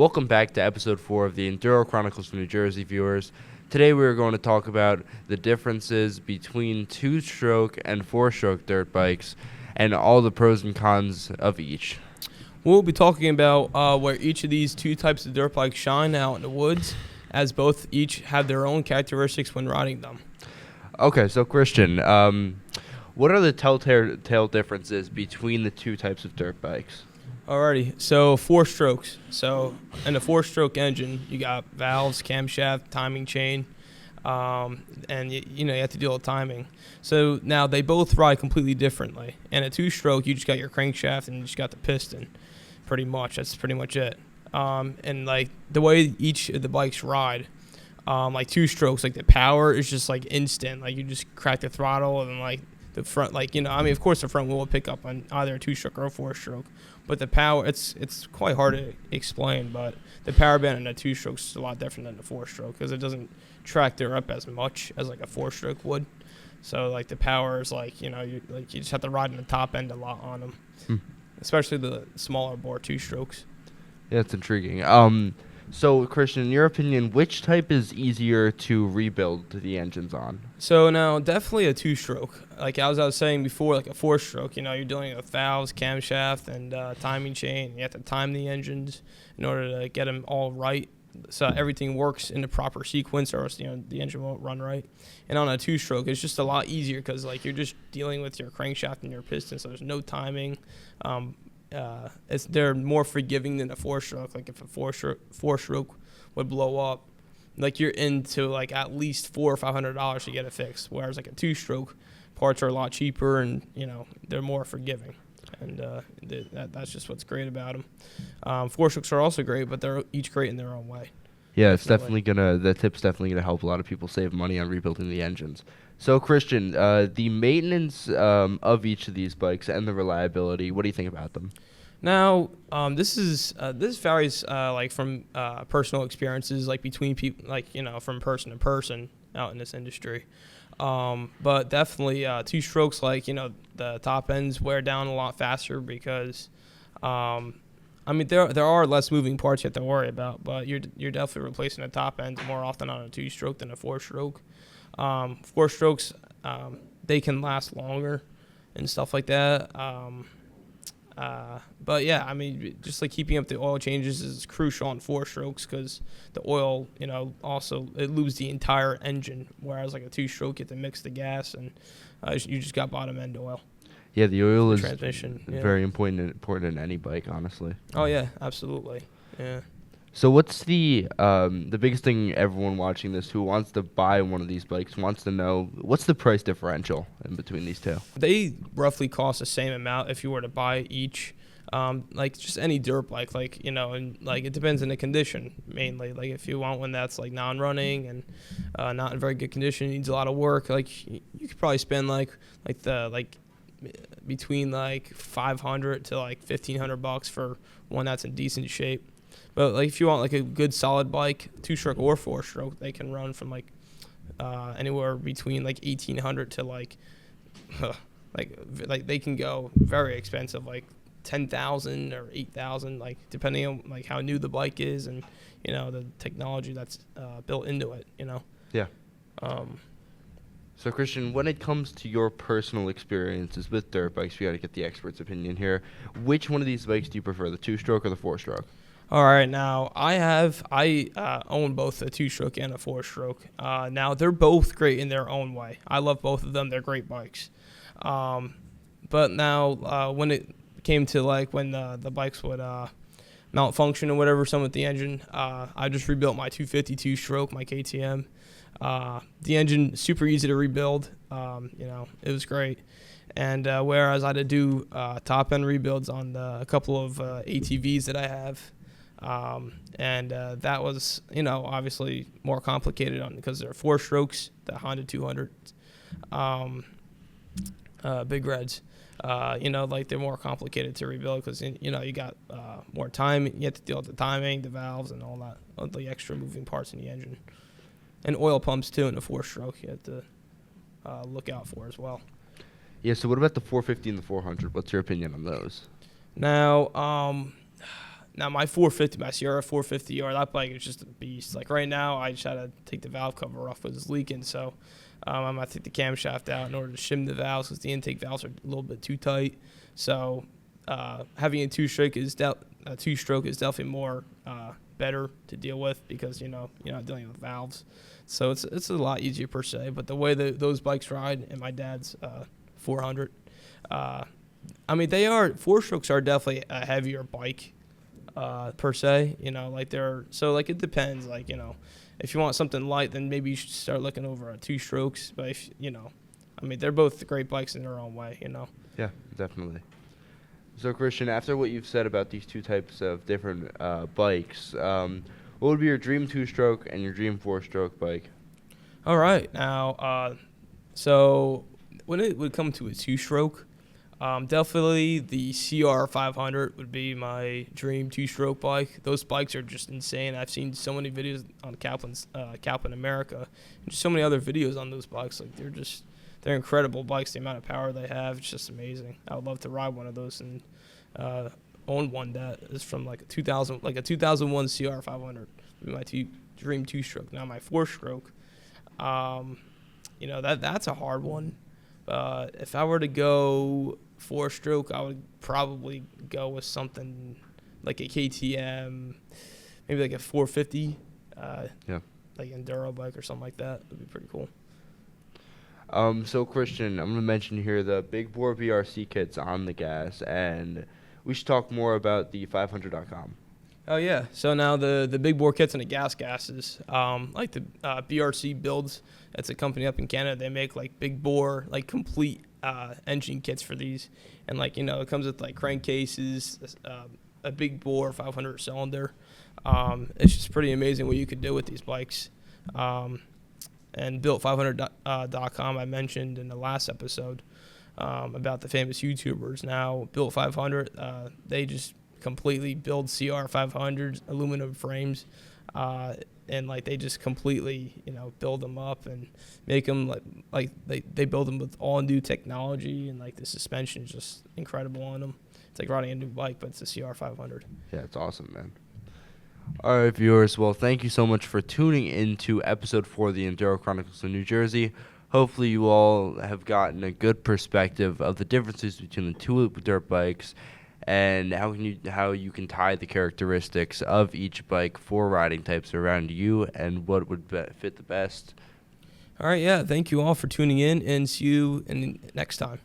Welcome back to episode 4 of the Enduro Chronicles from New Jersey, viewers. Today we are going to talk about the differences between two-stroke and four-stroke dirt bikes and all the pros and cons of each. We'll be talking about where each of these two types of dirt bikes shine out in the woods, as both each have their own characteristics when riding them. Okay, so Christian, what are the telltale differences between the two types of dirt bikes? Alrighty, so four strokes. So in a four-stroke engine, you got valves, camshaft, timing chain, and you have to deal with timing. So now they both ride completely differently. In a two-stroke, you just got your crankshaft and you just got the piston, pretty much. That's pretty much it. And like the way each of the bikes ride, like two strokes, like the power is just like instant. Like you just crack the throttle and like the front, of course the front wheel will pick up on either a two-stroke or a four-stroke. But the power, it's quite hard to explain, but the power band in a two-stroke is a lot different than the four-stroke because it doesn't track there up as much as like a four-stroke would. So like the power is you just have to ride in the top end a lot on them, especially the smaller bore two-strokes. Yeah, that's intriguing. So Christian, in your opinion, which type is easier to rebuild the engines on? So now, definitely a two-stroke. Like as I was saying before, like a four-stroke, you're dealing with valves, camshaft, and timing chain. You have to time the engines in order to get them all right, so everything works in the proper sequence, or else the engine won't run right. And on a two-stroke, it's just a lot easier because like you're just dealing with your crankshaft and your piston, so there's no timing. They're more forgiving than a four-stroke. Like if a four-stroke would blow up, like you're into like at least $400 or $500 to get it fixed. Whereas like a two-stroke, parts are a lot cheaper and they're more forgiving. And that's just what's great about them. Four-strokes are also great, but they're each great in their own way. Yeah, the tip's definitely gonna help a lot of people save money on rebuilding the engines. So Christian, the maintenance of each of these bikes and the reliability, what do you think about them? Now, this varies from personal experiences, like between people, from person to person out in this industry. But definitely two strokes, the top ends wear down a lot faster because there are less moving parts you have to worry about, but you're definitely replacing the top end more often on a two-stroke than a four-stroke. Four strokes, they can last longer and stuff like that. But yeah, just like keeping up the oil changes is crucial on four strokes because the oil, also it lubes the entire engine, whereas like a two-stroke, you have to mix the gas and you just got bottom end oil. Yeah, the oil is transmission, very important in any bike, honestly. Oh yeah, absolutely. Yeah. So what's the biggest thing everyone watching this who wants to buy one of these bikes wants to know? What's the price differential in between these two? They roughly cost the same amount if you were to buy each. Like just any dirt bike, and like it depends on the condition mainly. Like if you want one that's like non-running and not in very good condition, needs a lot of work, like you could probably spend between like $500 to like $1,500 for one that's in decent shape. But like if you want like a good solid bike, two-stroke or four-stroke, they can run from anywhere between like $1,800 to like they can go very expensive, like $10,000 or $8,000, like depending on like how new the bike is and the technology that's built into it. Yeah. So Christian, when it comes to your personal experiences with dirt bikes, we got to get the expert's opinion here. Which one of these bikes do you prefer, the two-stroke or the four-stroke? All right, now I own both a two-stroke and a four-stroke. Now they're both great in their own way. I love both of them. They're great bikes. But now when it came to when the bikes would malfunction or whatever, some with the engine, I just rebuilt my 252 stroke, my KTM. The engine super easy to rebuild. It was great. And whereas I had to do top end rebuilds on a couple of ATVs that I have. That was, obviously more complicated because there are four strokes, the Honda 200, big reds, they're more complicated to rebuild because, you got more time. You have to deal with the timing, the valves, and all that, all the extra moving parts in the engine. And oil pumps, too, in the four-stroke you have to look out for as well. Yeah, so what about the 450 and the 400? What's your opinion on those? Now, Now my 450, my Sierra 450R, that bike is just a beast. Like right now, I just had to take the valve cover off because it's leaking. So I'm gonna take the camshaft out in order to shim the valves because the intake valves are a little bit too tight. So having a two-stroke is definitely more better to deal with because you're not dealing with valves. So it's a lot easier per se. But the way that those bikes ride, and my dad's 400, I mean four strokes are definitely a heavier bike per se. It depends. If you want something light, then maybe you should start looking over at two strokes. But they're both great bikes in their own way. Yeah, definitely. So, Christian, after what you've said about these two types of different bikes, what would be your dream two-stroke and your dream four-stroke bike? All right. Now, so when it would come to a two-stroke, definitely the CR500 would be my dream two-stroke bike. Those bikes are just insane. I've seen so many videos on Kaplan America, and just so many other videos on those bikes. Like they're incredible bikes. The amount of power they have, it's just amazing. I would love to ride one of those and own one that is from a 2001 CR500. Would be my dream two-stroke. Now my four-stroke, that's a hard one. If I were to go four-stroke, I would probably go with something like a KTM, maybe like a 450, like Enduro bike or something like that. Would be pretty cool. So, Christian, I'm going to mention here the Big Bore BRC kits on the gas, and we should talk more about the 500.com. Oh, yeah. So now the Big Bore kits and the gases, like the BRC Builds, that's a company up in Canada. They make, big bore, complete engine kits for these. And, it comes with, crankcases, a big bore 500 cylinder. It's just pretty amazing what you could do with these bikes. And Built500.com I mentioned in the last episode about the famous YouTubers. Now, Built500, they just completely build CR500s, aluminum frames, and they just completely build them up and make them they build them with all new technology, and the suspension is just incredible on them. It's like riding a new bike, but it's a CR500. Yeah, it's awesome, man. All right, viewers. Well, thank you so much for tuning into episode 4 of the Enduro Chronicles of New Jersey. Hopefully, you all have gotten a good perspective of the differences between the two dirt bikes and how you can tie the characteristics of each bike for riding types around you and what would fit the best. All right, yeah. Thank you all for tuning in, and see you next time.